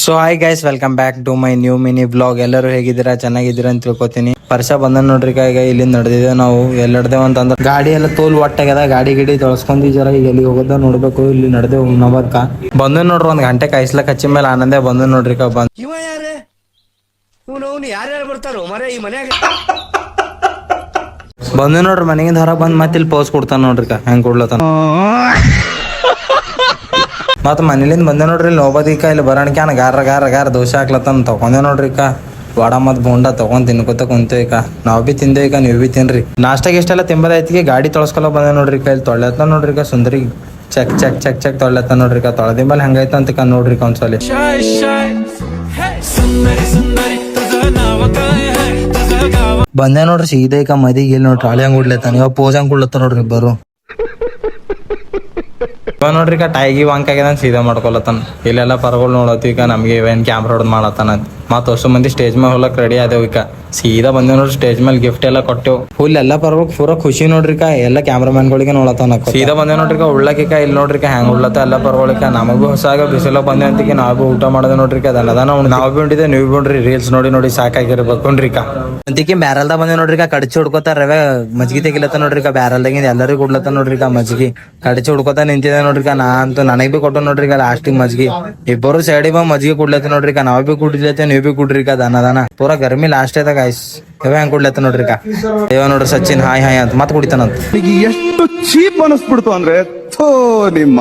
So hi guys, welcome back to my new mini blog. ಎಲ್ಲರೂ ಹೇಗಿದ್ದೀರಾ? ಚೆನ್ನಾಗಿದ್ದೀರಾ ಅಂತ ತಿಳ್ಕೊತೀನಿ. ವರ್ಷ ಬಂದ ನೋಡ್ರಿ ಈಗ ಇಲ್ಲಿಂದ ನಡೆದಿದ್ದೇವೆ ನಾವು. ಎಲ್ಲಡ್ದೇವ್ ಅಂತಂದ್ರೆ ಗಾಡಿ ಎಲ್ಲ ತೋಲ್ ಒಟ್ಟಾಗ್ಯದ. ಗಾಡಿ ತೊಳಸ್ಕೊಂಡಿ ಜರ ಈಗ ಎಲ್ಲಿ ಹೋಗೋದ ನೋಡ್ಬೇಕು. ಇಲ್ಲಿ ನಡೆದೇವು ನವದ್ಕ ಬಂದ ನೋಡ್ರಿ. 1 ಗಂಟೆ ಕಾಯಿಸ್ಲಕ್ ಹಚ್ಚಿ ಮೇಲೆ ಆನಂದೇ ಬಂದ ನೋಡ್ರಿ. ಯಾರ್ಯಾರು ಬರ್ತಾರೋ ಮರ ಈ ಮನ್ಯಾಗ ಬಂದ ನೋಡ್ರಿ. ಮನೆಗಿಂದ ಹೊರಗೆ ಬಂದ್ ಮತ್ತೆ ಇಲ್ಲಿ ಪೋಸ್ ಕೊಡ್ತಾನ ನೋಡ್ರಿ. ಹೆಂಗ್ ಕೊಡ್ಲತ್ತಾನ ಮತ್ ಮನೇಲಿಂದ ಬಂದೆ ನೋಡ್ರಿ. ಇಲ್ಲಿ ಹೋಗೋದಿಕ್ಕ ಇಲ್ಲಿ ಬರೋಣಕ್ಯಾನ ಗಾರ ದೋಸೆ ಹಾಕ್ಲತ್ತಾನ. ತಗೊಂಡೆ ನೋಡ್ರಿ. ವಡ ಮತ್ ಬೋಂಡ ತಗೊಂಡ್ ತಿನ್ಕೋತ ಕುಂತೇವ್. ನಾವ್ ಬಿ ತಿಂದೇವ್. ನೀವ್ ಬಿ ತಿನ್ರಿ. ನಾಷ್ಟ ಗಿಷ್ಟೆಲ್ಲ ತಿಂಬದೈತಿಗೆ ಗಾಡಿ ತೊಳಸ್ಕೊಲ ಬಂದೆ ನೋಡ್ರಿ. ಇಲ್ಲಿ ತೊಳೆತ್ತ ನೋಡ್ರಿ. ಸುಂದರಿ ಚೆಕ್ ಚೆಕ್ ಚೆಕ್ ಚೆಕ್ ತೊಳೆತ್ತ ನೋಡ್ರಿ. ತೊಳೆದಿಂಬಲ್ ಹೆಂಗೈತ ಅಂತ ನೋಡ್ರಿ ಒಂದ್ಸಲಿ. ಬಂದೆ ನೋಡ್ರಿ ಸೀದಾ ಈಗ ಮದಿಗೆ. ಇಲ್ಲಿ ನೋಡ್ರಿ ಟ್ರಾಲಿ ಹಂಗ್ ಉಡ್ಲತ್ತಾನ. ಇವಾಗ ಪೋಸ್ ಹಂಗ್ ಕೊಡ್ಲತ್ತ ನೋಡ್ರಿ ಬರು. ಇವಾಗ ನೋಡ್ರಿ ಟೈಗಿ ವಾಂಕ್ ಆಗ್ಯದ ಸೀದಾ ಮಾಡ್ಕೊಳತಾನ. ಇಲ್ಲೆಲ್ಲ ಪರಗಳು ನೋಡತ್ತೀವಿ. ಈಗ ನಮ್ಗೆ ಇವೇನ್ ಕ್ಯಾಮ್ರಾ ಹೊಡೆದ್ ಮಾಡತ್ತಾನ. ಮತ್ ಅಷ್ಟು ಮಂದಿ ಸ್ಟೇಜ್ ಮೇಲೆ ಹೋಗ್ಲಕ್ ರೆಡಿ ಆದೇವ್. ಈಗ ಸೀದಾ ಬಂದೇವ್ ನೋಡ್ರಿ. ಸ್ಟೇಜ್ ಮೇಲೆ ಗಿಫ್ಟ್ ಎಲ್ಲ ಕೊಟ್ಟೆವು. ಫುಲ್ ಎಲ್ಲ ಪರಗಳು ಪೂರಾ ಖುಷಿ ನೋಡ್ರಿ. ಎಲ್ಲ ಕ್ಯಾಮ್ರಾಮನ್ ಗಳಿಗೆ ನೋಡತಾನ. ಸೀದಾ ಬಂದೆ ನೋಡ್ರಿ. ಉಳ್ಳಾಕಿಕ ಇಲ್ಲಿ ನೋಡ್ರಿ ಹೆಂಗ್ ಉಳ್ಳತ್ತ ಎಲ್ಲ ಪರಗಳಿಕ. ನಮಗೂ ಹೊಸಾಗ ಬಿಸಿಲ ಬಂದೆ ಅಂತಿಗೆ ನಾವು ಬಿ ಊಟ ಮಾಡೋದು ನೋಡ್ರಿ. ನಾವು ಬಿ ಉಂಡಿದ್ದೆ, ನೀವು ಬಿ ಉಂಡ್ರಿ. ರೀಲ್ಸ್ ನೋಡಿ ಸಾಕಾಗಿರ್ಬೇಕುನ್ರಿ. ಅಂತಿಕೆ ಬ್ಯಾರಲ್ದಾಗ ಬಂದೆ ನೋಡ್ರಿ. ಕಡಚಿ ಹುಡ್ಕೋತಾರ. ರವೆ ಮಜ್ಗಿ ತೆಗಿಲತ್ತ ನೋಡ್ರಿ. ಬ್ಯಾರಲ್ದಾಗಿಂದ ಎಲ್ಲರಿಗೂ ಕೊಡ್ಲತ್ತ ನೋಡ್ರಿ. ಮಜ್ಗಿ ಕಡಚಿ ಹುಡ್ಕೋತಾ ನಿಂತಿದೆ ನೋಡ್ರಿ. ನಾ ಅಂತೂ ನನಗ್ ಬಿ ಕೊಟ್ಟು ನೋಡ್ರಿ. ಲಾಸ್ಟಿಗೆ ಮಜ್ಗಿ ಇಬ್ಬರು ಸೈಡಿಗೆ ಬಂದ್ ಮಜ್ಗಿ ಕುಡ್ಲತ್ತ ನೋಡ್ರಿ. ನಾವ್ ಬಿ ಕುಡಿಲತ್ತ, ನೀವ್ ಬಿ ಕುಡ್ರಿ. ದನ ಪೂರಾ ಗರ್ಮಿ ಲಾಸ್ಟ್ ಐದಾಗ ಐಸ್ ಇವ ಹೆಂಗ್ ಕುಡ್ಲತ್ತ ನೋಡ್ರಿ. ಇವ ನೋಡ್ರಿ ಸಚಿನ್ ಹಾಯ್ ಹಾಯ್ ಅಂತ ಮತ್ ಕುಡಿತಾನಂತ. ಎಷ್ಟು ಚೀಪ್ ಅನಿಸ್ಬಿಡ್ತು ಅಂದ್ರೆ ನಿಮ್ಮ